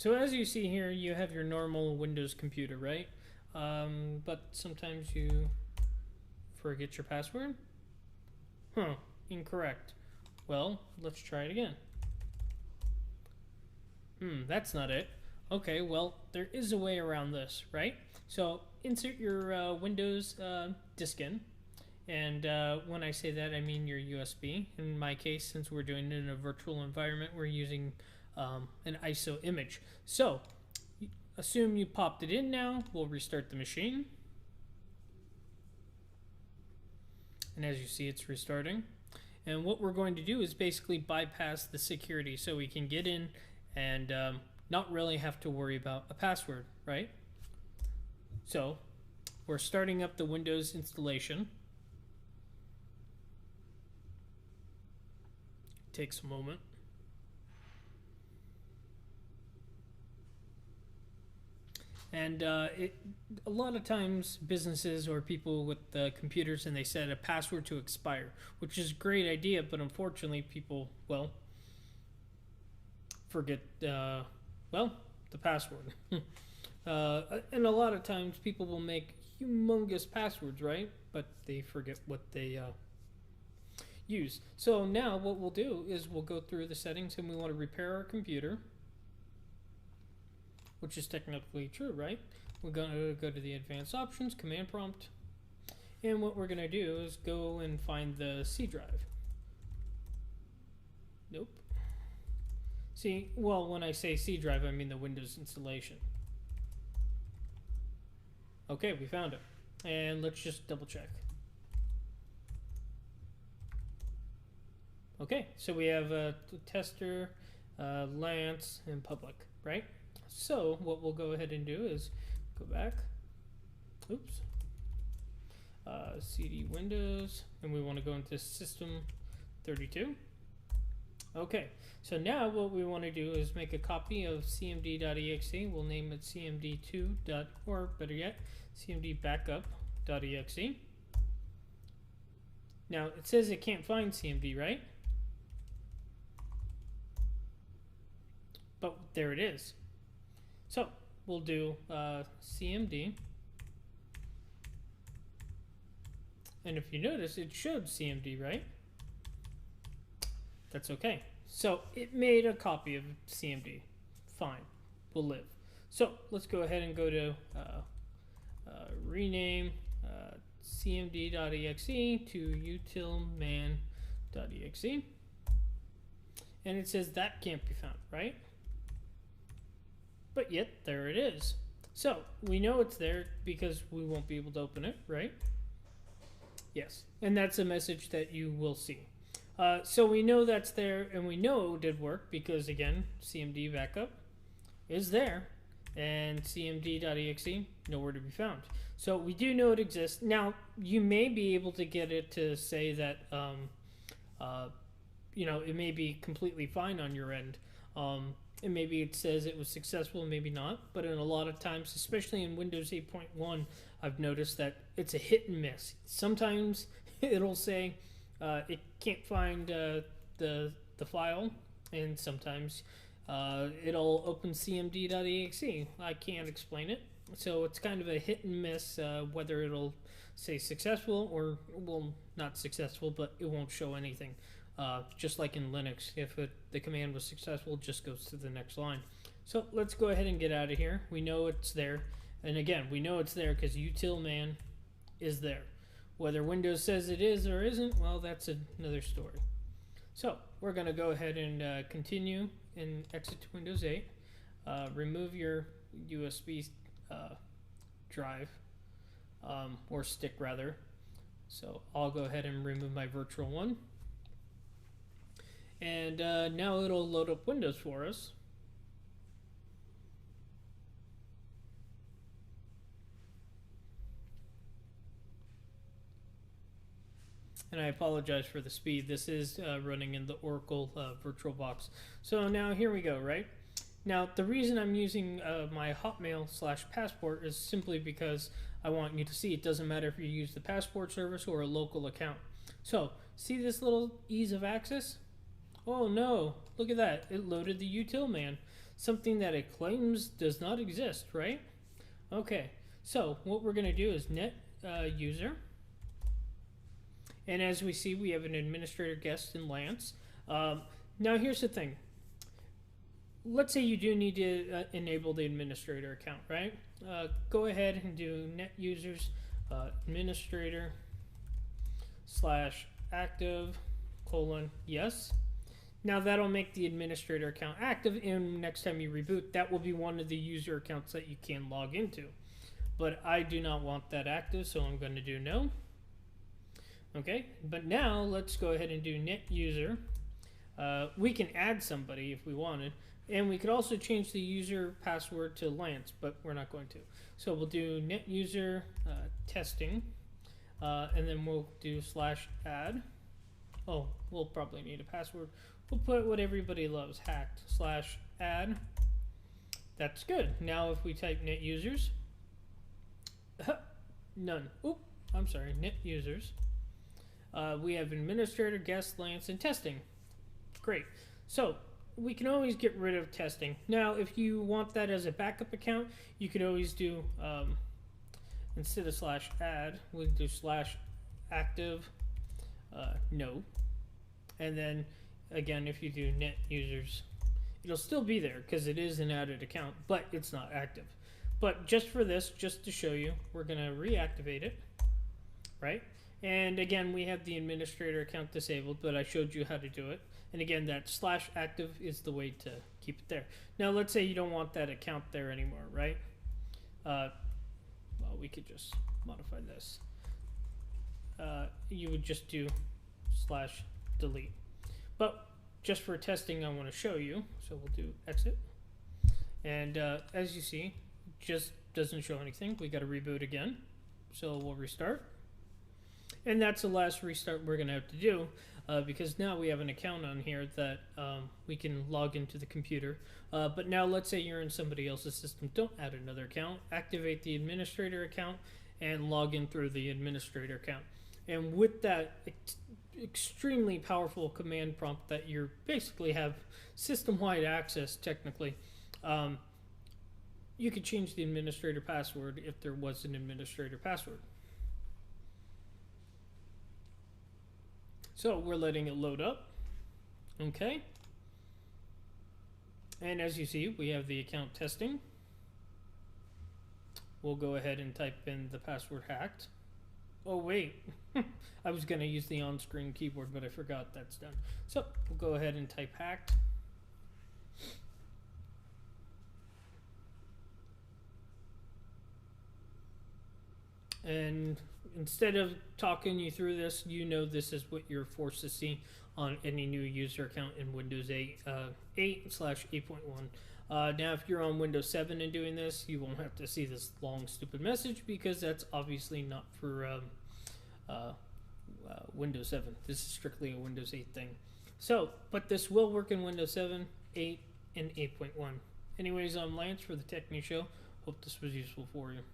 So as you see here, you have your normal Windows computer, right? But sometimes you forget your password? Huh, incorrect. Well, let's try it again. That's not it. Okay, well, there is a way around this, right? So insert your Windows disk in. And when I say that, I mean your USB. In my case, since we're doing it in a virtual environment, we're using an ISO image. So assume you popped it in now. We'll restart the machine. And as you see, it's restarting. And what we're going to do is basically bypass the security so we can get in and not really have to worry about a password, right? So we're starting up the Windows installation. Takes a moment. And a lot of times businesses or people with computers, and they set a password to expire, which is a great idea, but unfortunately people, well, forget, the password. And a lot of times people will make humongous passwords, right? But they forget what they use. So now what we'll do is we'll go through the settings, and we want to repair our computer, which is technically true, right? We're going to go to the advanced options, command prompt, and what we're going to do is go and find the C drive. Nope. See, well, when I say C drive, I mean the Windows installation. Okay, we found it. And let's just double check. Okay, so we have tester, Lance, and public, right? So what we'll go ahead and do is go back, oops, CD Windows, and we want to go into System 32. Okay, so now what we want to do is make a copy of cmd.exe. We'll name it cmd2. Or better yet, cmdbackup.exe. Now it says it can't find cmd, right? But there it is. So we'll do cmd, and if you notice, it showed cmd, right? That's okay. So it made a copy of cmd. Fine, we'll live. So let's go ahead and go to rename cmd.exe to utilman.exe, and it says that can't be found, right? But yet there it is. So we know it's there because we won't be able to open it, right? Yes, and that's a message that you will see. So we know that's there, and we know it did work because, again, cmd backup is there, and cmd.exe nowhere to be found. So we do know it exists. Now you may be able to get it to say that you know, it may be completely fine on your end. And maybe it says it was successful, maybe not. But in a lot of times, especially in Windows 8.1, I've noticed that it's a hit and miss. Sometimes it'll say it can't find the file, and sometimes it'll open cmd.exe. I can't explain it. So it's kind of a hit and miss whether it'll say successful or, well, not successful, but it won't show anything. Just like in Linux, if the command was successful, it just goes to the next line. So let's go ahead and get out of here. We know it's there. And again, we know it's there because utilman is there. Whether Windows says it is or isn't, well, that's another story. So we're going to go ahead and continue and exit to Windows 8. Remove your USB drive, or stick rather. So I'll go ahead and remove my virtual one. And now it'll load up Windows for us. And I apologize for the speed. This is running in the Oracle VirtualBox. So now here we go, right? Now the reason I'm using my Hotmail/Passport is simply because I want you to see it doesn't matter if you use the Passport service or a local account. So see this little ease of access? Oh no, look at that, it loaded the utilman. something that it claims does not exist, right? Okay, so what we're going to do is net user. And as we see, we have an administrator guest in Lance. Now here's the thing. Let's say you do need to enable the administrator account, right? Go ahead and do net users administrator / active :yes. Now that'll make the administrator account active, and next time you reboot, that will be one of the user accounts that you can log into. But I do not want that active, so I'm going to do no. Okay, but now let's go ahead and do net user. We can add somebody if we wanted, and we could also change the user password to Lance, but we're not going to. So we'll do net user testing, and then we'll do /add. Oh, we'll probably need a password. We'll put what everybody loves, hacked /add. That's good. Now if we type net users, none. Oop, I'm sorry, net users. We have administrator, guest, Lance, and testing. Great. So we can always get rid of testing. Now, if you want that as a backup account, you could always do, instead of /add, we'll do /active, no. And then, again, if you do net users, it'll still be there because it is an added account, but it's not active. But just for this, just to show you, we're going to reactivate it, right? And again, we have the administrator account disabled, but I showed you how to do it. And again, that /active is the way to keep it there. Now, let's say you don't want that account there anymore, right? Well, we could just modify this. You would just do /delete. But just for testing, I want to show you. So we'll do exit. And as you see, it just doesn't show anything. We got to reboot again. So we'll restart. And that's the last restart we're going to have to do because now we have an account on here that we can log into the computer. But now let's say you're in somebody else's system. Don't add another account. Activate the administrator account and log in through the administrator account. And with that extremely powerful command prompt that you basically have system-wide access technically, you could change the administrator password if there was an administrator password. So we're letting it load up. Okay. And as you see, we have the account testing. We'll go ahead and type in the password hacked. Oh, wait. I was going to use the on-screen keyboard, but I forgot that's done. So we'll go ahead and type hacked. And instead of talking you through this, you know this is what you're forced to see on any new user account in Windows 8/8.1. Now, if you're on Windows 7 and doing this, you won't have to see this long, stupid message because that's obviously not for Windows 7. This is strictly a Windows 8 thing. So, but this will work in Windows 7, 8, and 8.1. Anyways, I'm Lance for the Tech News Show. Hope this was useful for you.